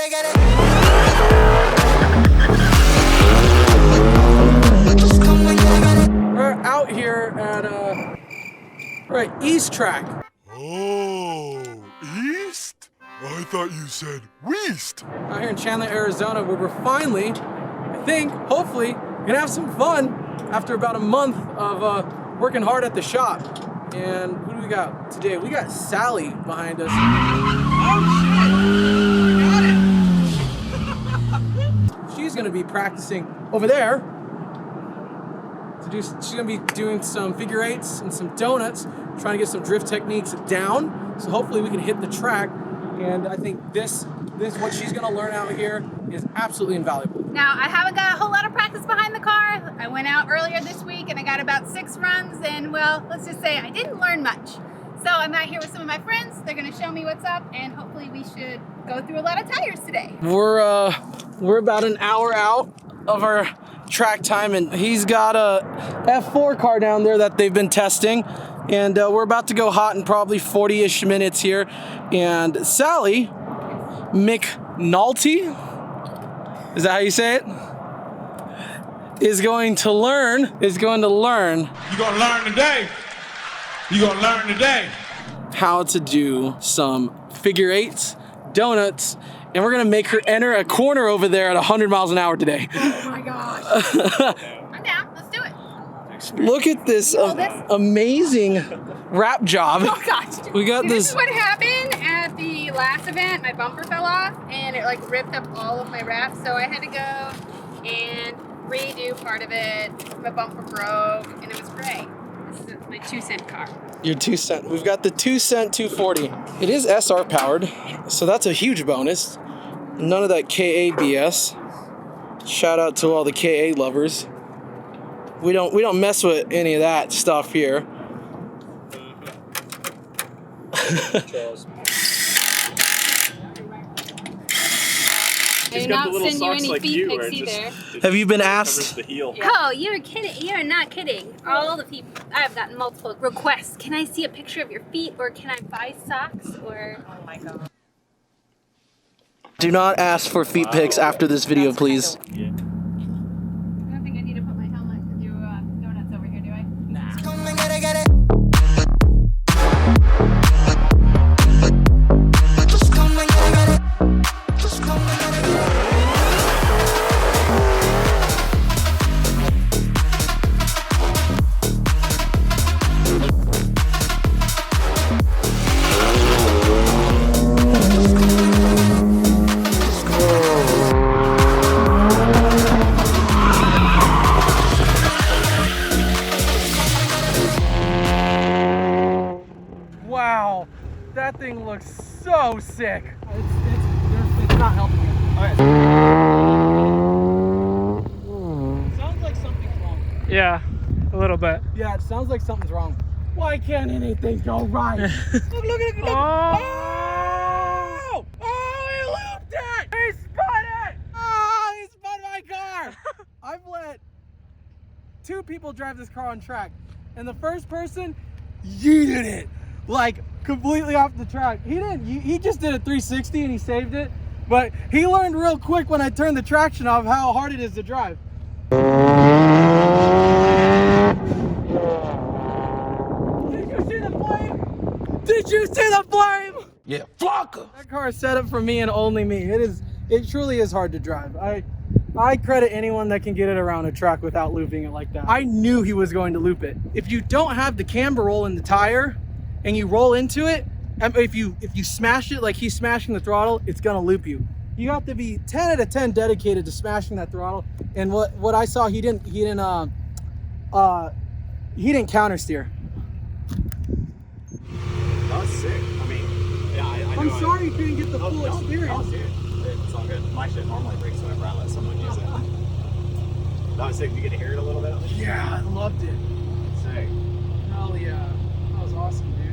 We're out here at we're at East Track. Oh, East? I thought you said West. Out here in Chandler, Arizona, where we're finally, I think, hopefully, gonna have some fun after about a month of working hard at the shop. And who do we got today? We got Sally behind us. Oh shit! Got it! She's gonna be practicing over there. She's gonna be doing some figure eights and some donuts, trying to get some drift techniques down. So hopefully we can hit the track. And I think this what she's gonna learn out here is absolutely invaluable. Now, I haven't got a whole lot of practice behind the car. I went out earlier this week and I got about 6 runs, and well, let's just say I didn't learn much. So I'm out here with some of my friends. They're gonna show me what's up, and hopefully we should go through a lot of tires today. We're about an hour out of our track time, and he's got a F4 car down there that they've been testing, and we're about to go hot in probably 40-ish minutes here. And Sally McNulty, is that how you say it? Is going to learn. You gonna learn today. How to do some figure eights, donuts, and we're gonna make her enter a corner over there at 100 miles an hour today. Oh my gosh. I'm down, let's do it. Look at this amazing wrap job. Oh gosh. We got See, this. This is what happened at the last event. My bumper fell off and it like ripped up all of my wraps. So I had to go and redo part of it. My bumper broke and it was gray. This is my 2-cent car. Your 2 cent. We've got the 2 cent 240. It is SR powered, so that's a huge bonus. None of that KA BS. Shout out to all the KA lovers. We don't mess with any of that stuff here. I did not send you any feet pics either. Have you been asked? Oh, you're kidding. You're not kidding. All the people, I've gotten multiple requests. Can I see a picture of your feet, or can I buy socks, or... Oh my God. Do not ask for feet pics after this video, please. I don't think I need to put my helmet to do donuts over here, do I? Nah. Wow, that thing looks so sick. It's not helping me. Okay. Sounds like something's wrong. Yeah, a little bit. Yeah, it sounds like something's wrong. Why can't anything go right? Look, look. Oh! Oh, he looped it! He spun it! Oh, he spun my car! I've let 2 people drive this car on track, and the first person yeeted it like completely off the track. He didn't. He just did a 360 and he saved it. But he learned real quick when I turned the traction off how hard it is to drive. Did you see the flame? Did you see the flame? Yeah, fucker. That car is set up for me and only me. It truly is hard to drive. I credit anyone that can get it around a track without looping it like that. I knew he was going to loop it. If you don't have the camber roll in the tire and you roll into it, if you smash it like he's smashing the throttle, it's gonna loop you. You have to be 10 out of 10 dedicated to smashing that throttle. And what I saw, he didn't counter steer. That was sick. I mean, yeah, I I'm sorry you couldn't get the full experience. No, dude, it's all good. My shit normally breaks whenever I let someone use it. That was sick. Did you get to hear it a little bit? Yeah, I loved it. Sick. Hell yeah. That was awesome, dude.